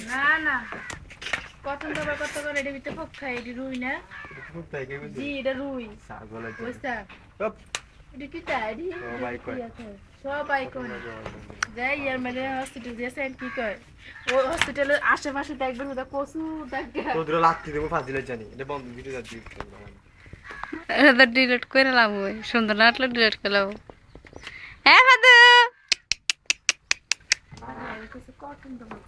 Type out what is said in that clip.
না না কটন দাবার কত করে এর ভিতরে পক্কা এডি রুই না জি এটা রুই ছাগল বুঝছা এডি কি তাইডি সবাই কোন যাই ইয়ার মানে হসপিটাল দিয়ে সেন্ট কি কয় ও হসপিটালের আশেপাশে দেখবেন ওটা কচু দেখবে তোদের লাত্তি দেব ফাজিলে জানি এটা বন্ধ ভিডিও যাচ্ছি এটা ডিলিট করে লাভ হয় সুন্দর না আটলে ডিলিট করে লাভ হ্যাঁ ফাদু কটন দাবার